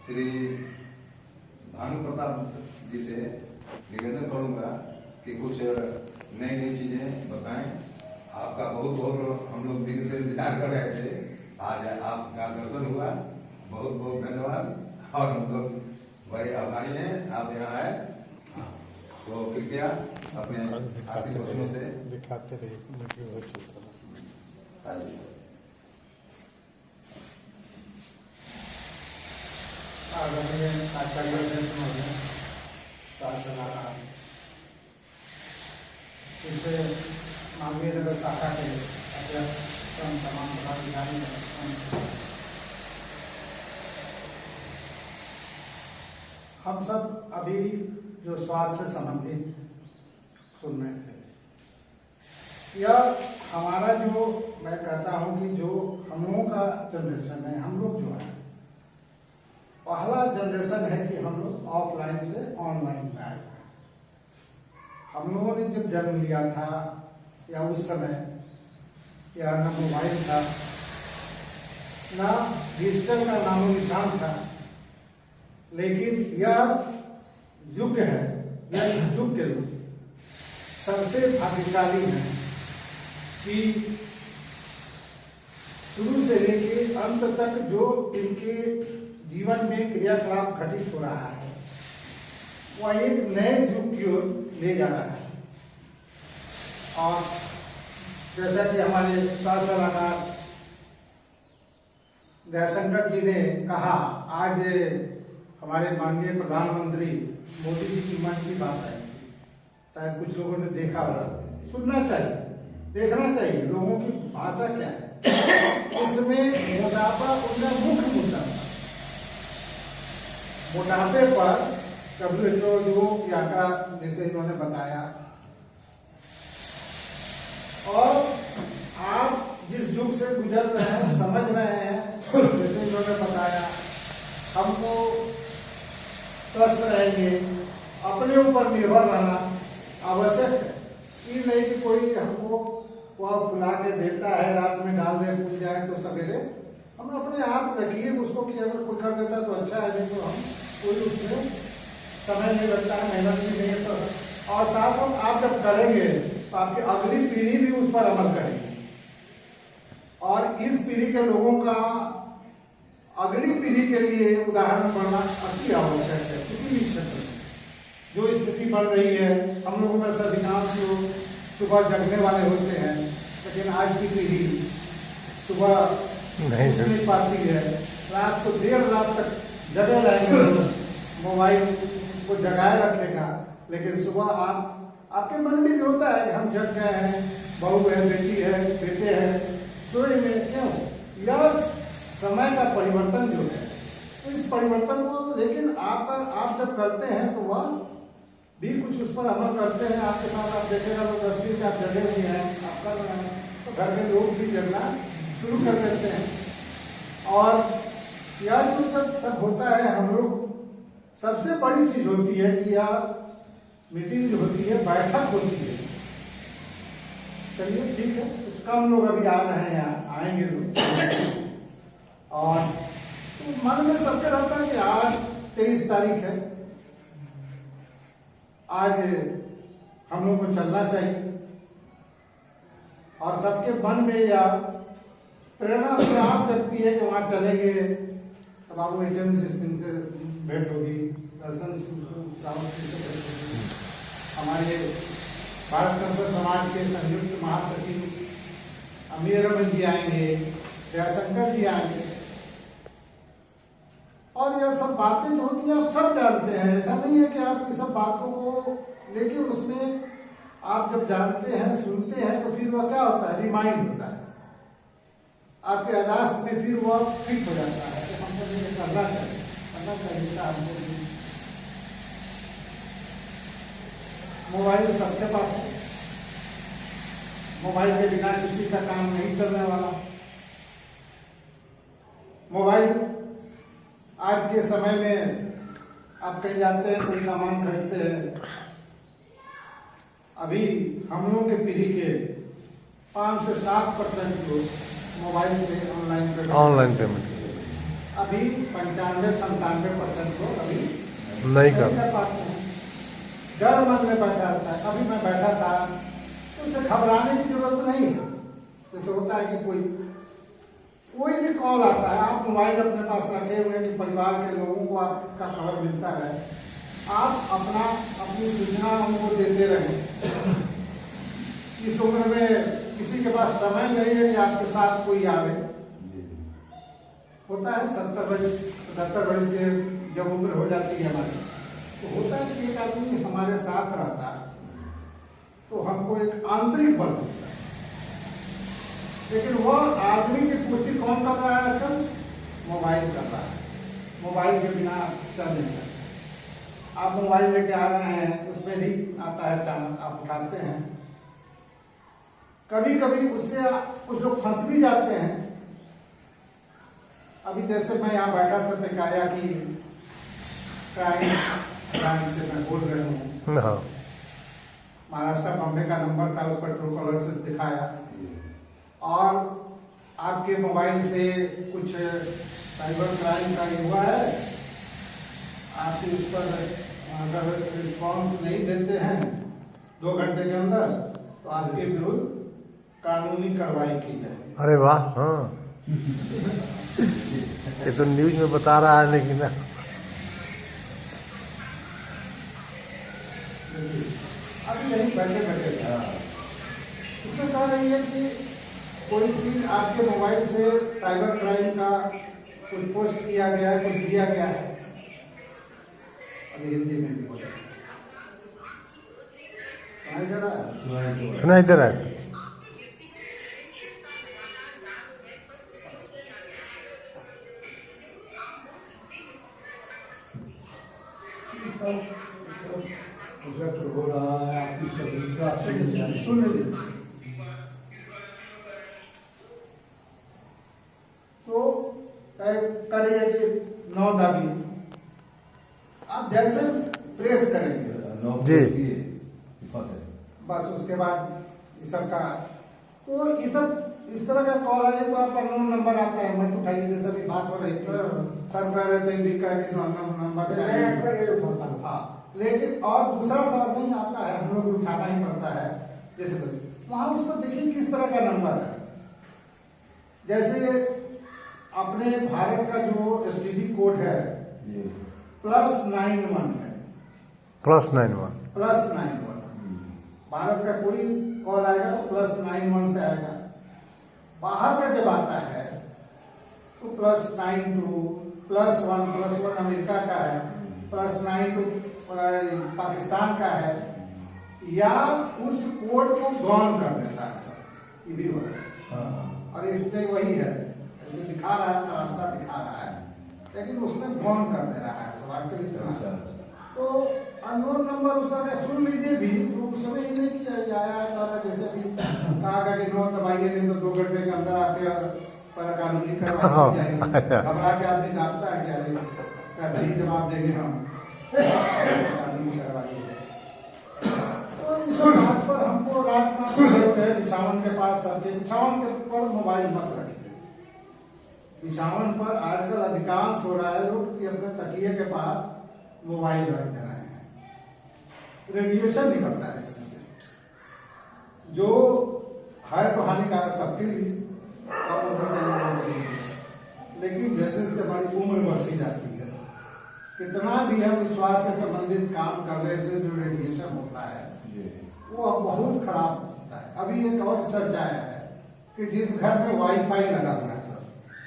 श्री भानु प्रताप जी से निवेदन करूंगा कि कुछ नई नई चीजें बताएं। आपका बहुत बहुत हम लोग दिन से इंतजार कर रहे थे, आज आपका दर्शन हुआ, बहुत बहुत धन्यवाद और हम लोग बड़े आभारी हैं आप यहाँ आए। तो कृपया अपने आशीर्वादों से दिखाते रहिए। आदरणीय आचार्य शासनाकार इससे मानवीय नगर शाखा के अध्यक्ष तमाम पदाधिकारी हम सब अभी जो स्वास्थ्य से संबंधित सुन रहे थे, यह हमारा जो मैं कहता हूं कि जो हम लोगों का जनरेशन है, हम लोग जो है पहला जनरेशन है कि हम लोग ऑफलाइन से ऑनलाइन में आए। हम लोगों ने जब जन्म लिया था या उस समय या न मोबाइल था, ना डिजिटल का नामो निशान था, लेकिन यह युग है, यह इस युग के लोग सबसे भाग्यशाली है कि शुरू से लेके अंत तक जो इनके जीवन में क्रियाकलाप घटित हो रहा है वह एक नए युग की ओर ले जा रहा है। और जैसा कि हमारे स्वास्थ्य सलाहकार जयशंकर जी ने कहा, आज हमारे माननीय प्रधानमंत्री मोदी जी की मन की बात आई, शायद कुछ लोगों ने देखा होगा। सुनना चाहिए, देखना चाहिए लोगों की भाषा क्या है। इसमें मोटापा उनका मुख्य मुद्दा था। मोटापे पर WHO जो आंकड़ा जैसे इन्होंने बताया, और आप जिस युग से गुजर रहे हैं समझ रहे हैं, जैसे इन्होंने बताया, हमको स्वस्थ रहेंगे, अपने ऊपर निर्भर रहना आवश्यक है। ये नहीं कि कोई हमको वह फुला के देता है, रात में डाल दे, फूल जाए तो सवेरे हम अपने आप रखिए उसको कि अगर कोई कर देता तो अच्छा है, नहीं तो हम कोई उसमें समय नहीं लगता है, मेहनत भी नहीं है। तो और साथ साथ आप जब करेंगे तो आपकी अगली पीढ़ी भी उस पर अमल करेगी, और इस पीढ़ी के लोगों का अगली पीढ़ी के लिए उदाहरण बनना अति आवश्यक है। किसी भी क्षेत्र में जो स्थिति बन रही है, हम लोगों में से अधिकांश लोग सुबह जगने वाले होते हैं, लेकिन आज की पीढ़ी सुबह नहीं पाती है, रात को देर रात तक जगे रहेंगे, मोबाइल को जगाए रखेगा। लेकिन सुबह आपके मन में भी होता है कि हम जग गए हैं, बहू है, बेटी है, बेटे हैं, सोए में क्यों? यह समय का परिवर्तन जो है, तो इस परिवर्तन को लेकिन आप जब करते हैं तो वह भी कुछ उस पर अमल करते हैं। आपके साथ आप देखेगा तो 10 दिन आप जगे हुए हैं, आप कर रहे हैं, तो घर के लोग भी जगना शुरू कर देते हैं। और यह जो जब सब होता है, हम लोग सबसे बड़ी चीज होती है कि यह मीटिंग जो होती है, बैठक होती है। चलिए ठीक है, कुछ कम लोग अभी आ रहे हैं, यहाँ आएंगे लोग, और तो मन में सबके रहता है कि आज 23 तारीख है, आज हम लोग को चलना चाहिए। और सबके मन में या प्रेरणा अपने आप जगती है कि वहां चलेंगे, तब आपको एजेंसी सिंह से भेंट होगी, दर्शन रावत सिंह से भेंट होगी, हमारे भारत कंसर समाज के संयुक्त महासचिव अमीर रमन जी आएंगे, जयशंकर जी आएंगे, और यह सब बातें जो होती हैं आप सब जानते हैं। ऐसा नहीं है कि आप इन सब बातों को, लेकिन उसमें आप जब जानते हैं, सुनते हैं, तो फिर वह क्या होता है, रिमाइंड होता है आपके यादाश्त में, फिर वह फिट हो जाता है कि हमको ये करना चाहिए था हमको। मोबाइल सबके पास है, मोबाइल के बिना किसी का काम नहीं चलने वाला। मोबाइल आज के समय में आप कहीं जाते हैं, कोई सामान खरीदते हैं, अभी हम लोगों के पीढ़ी के 5 से 7% लोग मोबाइल से ऑनलाइन पेमेंट अभी 95-97% को अभी नहीं कर पाते हैं। डर मन में बैठा रहता है। अभी मैं बैठा था तो उसे घबराने की जरूरत नहीं है। जैसे होता है कि कोई भी कॉल आता है, आप मोबाइल अपने पास रखे हुए कि परिवार के लोगों को आपका खबर मिलता है, आप अपनी सूचना उनको देते रहें। इस उम्र में किसी के पास समय नहीं है कि आपके साथ कोई आवे। होता है 70 वर्ष के जब उम्र हो जाती है हमारी, तो होता है कि एक आदमी हमारे साथ रहता है तो हमको एक आंतरिक बल होता है। लेकिन वह आदमी की पूर्ति कौन कर रहा है आजकल? मोबाइल कर रहा है। मोबाइल के बिना चल नहीं सकते। आप मोबाइल लेके आ रहे हैं, उसमें भी आता है अचानक, आप उठाते हैं। कभी कभी उससे कुछ लोग फंस भी जाते हैं। अभी जैसे मैं यहाँ बैठा था दिखाया कि क्राइम से मैं बोल रहा हूँ। हाँ महाराष्ट्र बॉम्बे का नंबर था, उस पर ट्रू कॉलर से दिखाया और आपके मोबाइल से कुछ साइबर क्राइम का हुआ है, आप उस पर अगर रिस्पॉन्स नहीं देते हैं 2 घंटे के अंदर तो आपके विरुद्ध कानूनी कार्रवाई की जाए। अरे वाह, हाँ ये तो न्यूज में बता रहा है लेकिन अभी यही बैठे इसमें कह रही है कि कोई चीज आपके मोबाइल से साइबर क्राइम का कुछ पोस्ट किया गया है, कुछ दिया गया है। अभी हिंदी में भी बोला सुनाई दे रहा है? सुनाई दे रहा है। प्रोजेक्ट हो रहा है आपकी सभी का सुन लीजिए। तो करिए कि 9 दाबी आप जैसे प्रेस करेंगे जी बस उसके बाद ये सब का तो ये सब इस तरह का कॉल आए तो आपका अननोन नंबर आता है, मत उठाइए। जैसे भी बात हो रही सर कह रहे थे भी कह के अननोन नंबर चाहिए। हाँ, लेकिन और दूसरा सवाल नहीं आता है, हम लोग उठाना ही पड़ता है। जैसे वहां उस पर देखिए किस तरह का नंबर है। जैसे अपने भारत का जो एसटीडी कोड है +91 है, +91 भारत का कोई कॉल आएगा तो +91 से आएगा। बाहर का जब आता है तो +92 +1 अमेरिका का है, +92 पाकिस्तान का है, या उस कोड को गॉन कर देता है सब, ये भी हो रहा है। और इसमें वही है, जैसे दिखा रहा है रास्ता दिखा रहा है लेकिन उसमें गॉन कर दे रहा है सवाल के लिए। तो अननोन नंबर उसका सुन लीजिए भी तो उसमें ही नहीं किया आया है। जैसे भी कहा कि 9 दबाइए नहीं तो 2 घंटे के अंदर आपके पर कानूनी कार्रवाई जाएगी। घबरा के आदमी जानता है कि अरे सही जवाब देंगे हम, कानूनी कार्रवाई। तो इस बात पर हमको रात में बिछावन के पास सबके बिछावन के पर मोबाइल मत रखिए। बिछावन पर आजकल अधिकांश हो रहा है लोग कि अपने तकिए के पास मोबाइल रख दे रहे हैं। रेडिएशन निकलता है इसमें से जो है तो हानिकारक सबके लिए, लेकिन जैसे जैसे हमारी उम्र बढ़ती जाती है कितना भी हम विश्वास से संबंधित काम करने से जो रेडिएशन होता है वो अब बहुत खराब होता है। अभी एक और रिसर्च आया है कि जिस घर में वाईफाई लगा हुआ है सर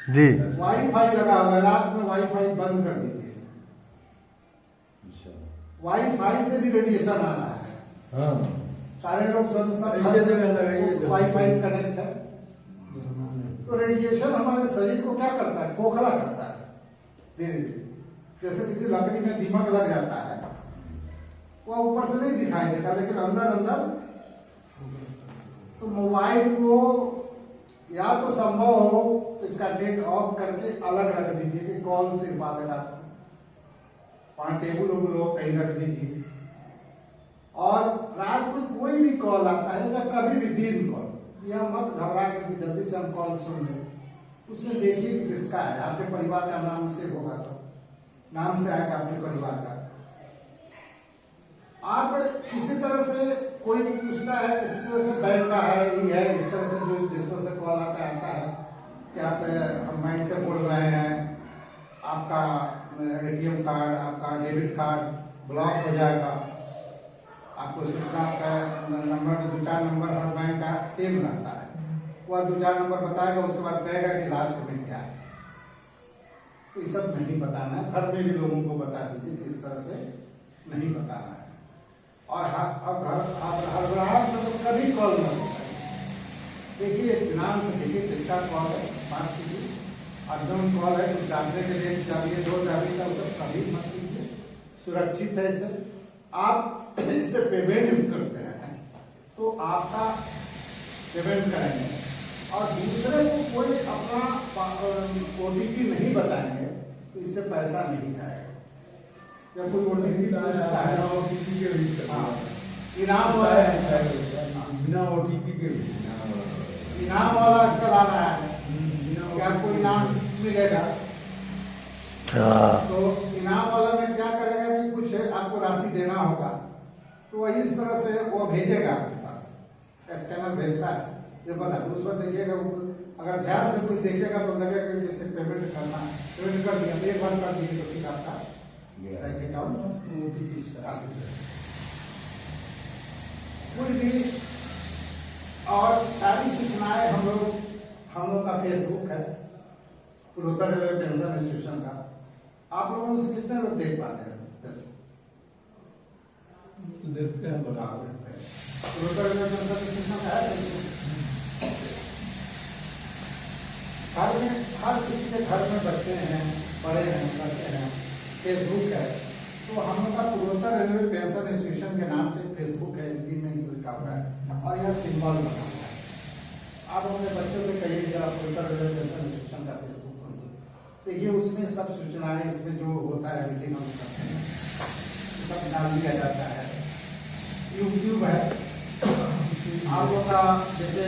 जी, वाईफाई लगा हुआ है, रात में वाईफाई बंद कर दीजिए। वाईफाई से भी रेडिएशन आ रहा है। सारे लोग वाईफाई कनेक्ट है तो रेडिएशन हमारे शरीर को क्या करता है? खोखला करता है धीरे धीरे। जैसे किसी लकड़ी में दीमक लग जाता है, वो ऊपर से नहीं दिखाई देता लेकिन अंदर अंदर। तो मोबाइल को या तो संभव हो इसका नेट ऑफ करके अलग रख दीजिए कि कॉल सिर्फ आवे रात को, वहां टेबल उबल हो कहीं रख दीजिए। और रात में कोई भी कॉल आता है या कभी भी दिन कॉल, या मत घबरा करके जल्दी से हम कॉल सुन लें। उसमें देखिए कि किसका है, आपके परिवार का नाम से होगा, सब नाम से आएगा आपके परिवार का। आप किसी तरह से कोई भी पूछता है, इस तरह से बैंक का है, ये है, इस तरह से जो जिस तरह से कॉल आता है कि आप बैंक से बोल रहे हैं, आपका एटीएम कार्ड, आपका डेबिट कार्ड ब्लॉक हो जाएगा, आपको सूचना का नंबर 2-4 नंबर हर बैंक का सेम रहता है, वह 2-4 नंबर बताएगा, उसके बाद कहेगा कि लास्ट में क्या है। तो ये सब नहीं बताना है, घर में भी लोगों को बता दीजिए कि इस तरह से नहीं बताना है। और हड़बड़ाहट में तो कभी कॉल न करें। देखिए इत्मीनान से देखिए किसका कॉल है, बात कीजिए। अननोन कॉल है, कुछ जानने के लिए जानिए, दो जानिए, तो सब कभी मत कीजिए, सुरक्षित है इससे। आप इससे पेमेंट भी करते हैं तो आपका पेमेंट करेंगे, और दूसरे को कोई अपना OTP नहीं बताएंगे तो इससे पैसा नहीं जाएगा। या कोई OTP पूछता है, हाँ, इनाम वाला है, बिना OTP के इनाम वाला आजकल आ रहा है कि आपको इनाम मिलेगा। तो इनाम वाला में क्या करेगा कि कुछ आपको राशि देना होगा, तो वही इस तरह से वो भेजेगा आपके पास, स्कैनर भेजता है, ये बता उस पर देखिएगा। अगर ध्यान से कोई देखेगा तो लगेगा कि जैसे पेमेंट करना है, पेमेंट कर दिया, एक बार कर दिए तो फिर आपका बैंक अकाउंट OTP से आ गया। कोई भी और सारी सूचनाएं हम लोग का फेसबुक है, पूर्वोत्तर रेलवे पेंशन इंस्टीट्यूशन का। आप लोगों में से कितने लोग देख पाते हैं फेसबुक? तो देखते हैं, बता देते हैं। पूर्वोत्तर रेलवे पेंशन इंस्टीट्यूशन का है, घर में हर किसी के घर में बच्चे हैं, बड़े हैं, लड़के हैं, फेसबुक है। तो हम लोग का पूर्वोत्तर रेलवे पेंशन इंस्टीट्यूशन के नाम से फेसबुक है, हिंदी में लिखा हुआ है और यह सिंबल बना हुआ है। आप अपने बच्चों को कहिए कि आप पूर्वोत्तर रेलवे पेंशन इंस्टीट्यूशन का फेसबुक खोलिए, देखिए उसमें सब सूचनाएं, इसमें जो होता है मीटिंग हम करते हैं सब डाल दिया जाता है। यूट्यूब है आप लोग का, जैसे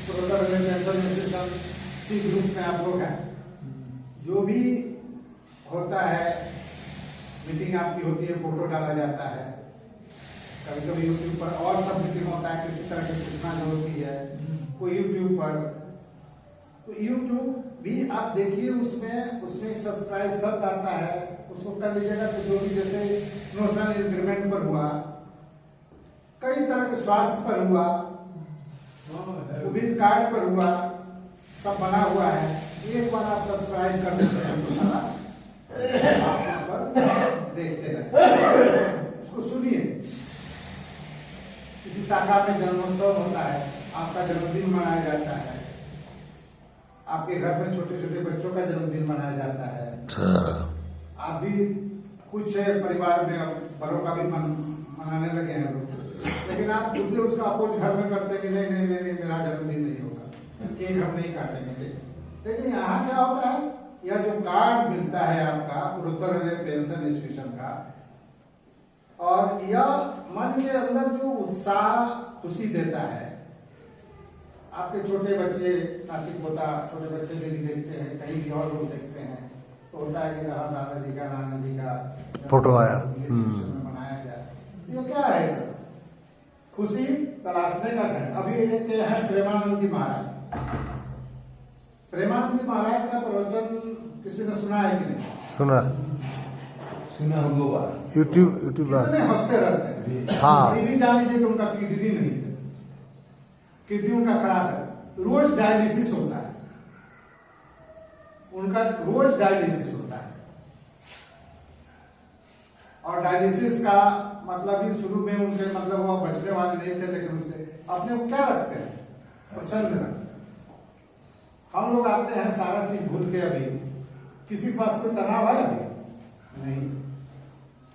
पूर्वोत्तर railway pension institution C group में आप लोग हैं, जो भी होता है मीटिंग आपकी होती है, फोटो डाला जाता है। कभी कभी यूट्यूब पर और सब मीटिंग होता है, किसी तरह की सूचना जो होती है कोई यूट्यूब पर, तो यूट्यूब भी आप देखिए, उसमें एक सब्सक्राइब शब्द आता है, उसको कर लीजिएगा। तो जो भी जैसे नेशनल इंक्रीमेंट पर हुआ, कई तरह के स्वास्थ्य पर हुआ, कोविड कार्ड पर हुआ, सब बना हुआ है। एक बार आप सब्सक्राइब कर देते हैं तो सारा आप उस पर देखते रहे, उसको सुनिए। किसी शाखा में जन्मोत्सव होता है, आपका जन्मदिन मनाया जाता है, आपके घर में छोटे छोटे बच्चों का जन्मदिन मनाया जाता है। आप भी कुछ परिवार में बड़ों का भी मनाने लगे हैं लोग, लेकिन आप खुद ही उसका अपोज घर में करते हैं कि नहीं नहीं नहीं मेरा जन्मदिन नहीं होगा, केक हम नहीं काटेंगे। लेकिन यहाँ क्या होता है, यह जो कार्ड मिलता है आपका पूर्वोत्तर रेलवे पेंशन इंस्टीट्यूशन का, और यह मन के अंदर जो उत्साह खुशी देता है। आपके छोटे बच्चे, नाती पोता, छोटे बच्चे भी देखते हैं, कहीं भी और लोग देखते हैं, तो होता है कि हाँ दादाजी का, नाना जी का फोटो आया, बनाया गया। ये क्या है सर? खुशी तलाशने का है। अभी एक है प्रेमानंद जी महाराज। प्रेमानंद जी महाराज का प्रवचन किसी ने सुना है कि नहीं? सुना हम 2 बार यूट्यूब कितने हंसते रहते हैं। हाँ। ये भी जान लीजिए कि उनका किडनी नहीं है, किडनी उनका खराब है, रोज डायलिसिस होता है, उनका रोज डायलिसिस होता है। और डायलिसिस का मतलब ही शुरू में उनके मतलब वो बचने वाले नहीं थे, लेकिन उससे अपने को क्या रखते हैं, प्रसन्न रखते हैं। हम लोग आते हैं सारा चीज भूल के, अभी किसी के पास कोई तनाव है अभी नहीं।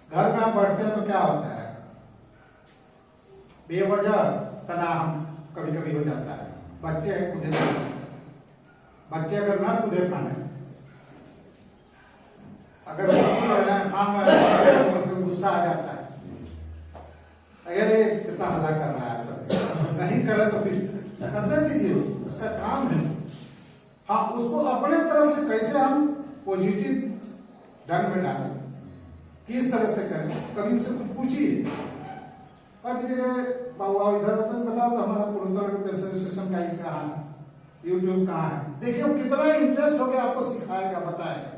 घर में आप बैठते हैं तो क्या होता है, बेवजह तनाव कभी कभी हो जाता है। बच्चे हैं कूदे पाने, बच्चे अगर ना कूदे पाने, अगर गुस्सा आ जाता है, अगर कितना हल्ला कर रहा है सब, नहीं करे तो फिर करने दीजिए, उसका काम है। हाँ, उसको अपने तरफ से कैसे हम पॉजिटिव ढंग में डालें, किस तरह से करें, कभी उससे कुछ पूछिए। बाबा इधर उधर बताओ तो हमारा पूर्णोत्तर पेंशन स्टेशन का ही कहाँ है, यूट्यूब कहाँ है, देखिए वो कितना इंटरेस्ट होकर आपको सिखाएगा, बताएगा।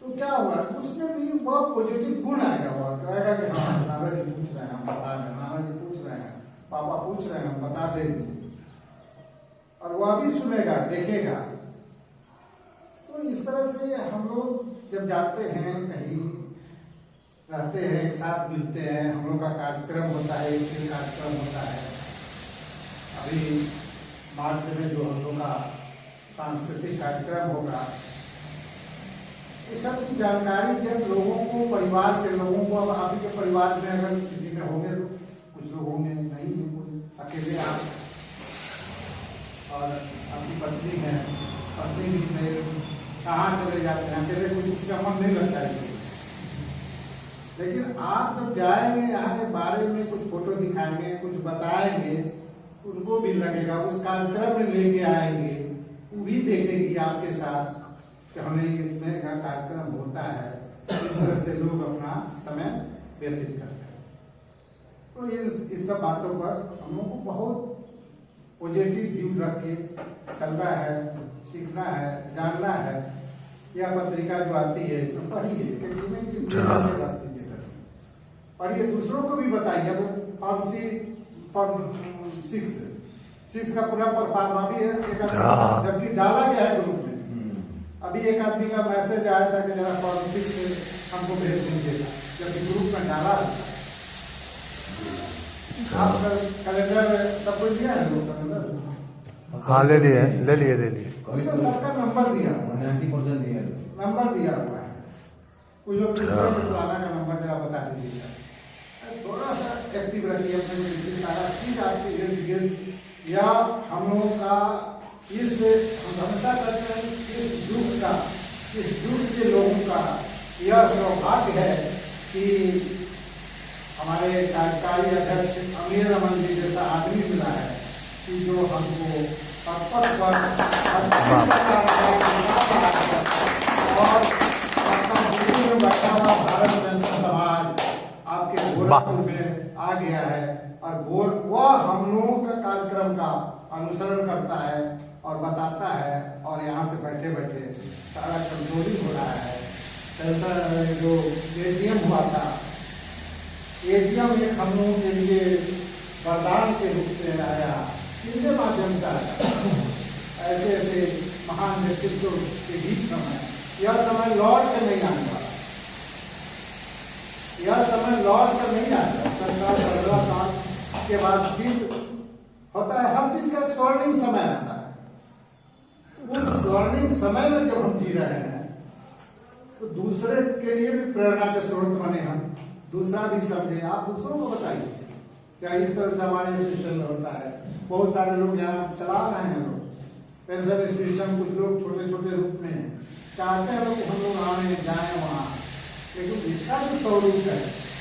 तो क्या हुआ, उसमें भी वह पॉजिटिव गुण आएगा, वह कहेगा कि हाँ नाना जी पूछ रहे हैं हम बता रहे हैं, नाना जी पूछ रहे हैं, पापा पूछ रहे हैं हम बता देंगे, और वह भी सुनेगा, देखेगा। तो इस तरह से हम लोग जब जाते हैं कहीं, रहते हैं, एक साथ मिलते हैं, हम लोग का कार्यक्रम होता है, एक दिन कार्यक्रम होता है। अभी मार्च में जो हम लोग का सांस्कृतिक कार्यक्रम होगा, ये सब की जानकारी जब लोगों को, परिवार के लोगों को, अब आप के परिवार में अगर किसी में होंगे तो कुछ लोग होंगे, नहीं है कोई, अकेले आप और आपकी पत्नी है, पत्नी भी नहीं, कहाँ चले जाते हैं अकेले, कुछ उसका मन नहीं लगता है। लेकिन आप जब जाएंगे, यहाँ के बारे में कुछ फोटो दिखाएंगे, कुछ बताएंगे, उनको भी लगेगा, उस कार्यक्रम में लेके आएंगे, वो भी देखेगी आपके साथ कि हमें इसमें का कार्यक्रम होता है, इस तरह से लोग अपना समय व्यतीत करते हैं। तो इस सब बातों पर हम लोग को बहुत पॉजिटिव व्यू रख के चलना है, सीखना है, जानना है। यह पत्रिका जो आती है इसमें पढ़िए, पढ़िए, दूसरों को भी बताइए। अब फॉर्म 6 का पूरा परफार्मा भी है, जबकि डाला गया है ग्रुप में। अभी एक आदमी का मैसेज आया था कि जरा फॉर्म 6 हमको भेज दीजिएगा, जबकि ग्रुप में डाला था। आप कैलेंडर सब कुछ दिया है, कैलेंडर हाँ ले लिए उसमें सबका नंबर दिया, 90% दिया, नंबर दिया हुआ है। कुछ लोग पुराना का नंबर जरा बता दीजिएगा, थोड़ा सा एक्टिव रखिए अपने, सारा चीज आपके इर्द गिर्द। या हम लोगों का हम हमेशा कहते हैं इस युग के लोगों का यह सौभाग्य है कि हमारे कार्यकारी अध्यक्ष अमीर रमन जी जैसा आदमी मिला है कि जो हमको पद पर और बैठा हुआ भारत पेंशन समाज आपके गोरखपुर में आ गया है, और वह हम लोगों का कार्यक्रम का अनुसरण करता है और बताता है, और यहाँ से बैठे बैठे सारा कंट्रोलिंग हो रहा है। ऐसा जो एटीएम हुआ था, एटीएम एक हम लोगों के लिए वरदान के रूप में आया, इनके माध्यम से आया। ऐसे ऐसे महान व्यक्तित्व के बीच में यह समय लौट कर नहीं आने वाला, यह समय लौट कर नहीं आएगा। 10 साल 15 साल के बाद फिर होता है, हर चीज का एक स्वर्णिम समय आता है। उस स्वर्णिम समय में जब हम जी रहे हैं तो दूसरे के लिए भी प्रेरणा के स्रोत बने, हम दूसरा भी समझे। आप दूसरों को बताइए क्या इस तरह से हमारे इंस्टीट्यूशन में होता है। बहुत सारे लोग यहाँ चला रहे हैं, लोग पेंशन इंस्टीट्यूशन, कुछ लोग छोटे छोटे रूप में चाहते हैं कि हम लोग आए जाए वहाँ, लेकिन इसका जो स्वरूप है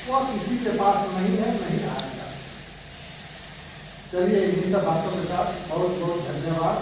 वह किसी के पास नहीं है, नहीं आएगा। चलिए इन्हीं सब बातों के साथ बहुत बहुत धन्यवाद।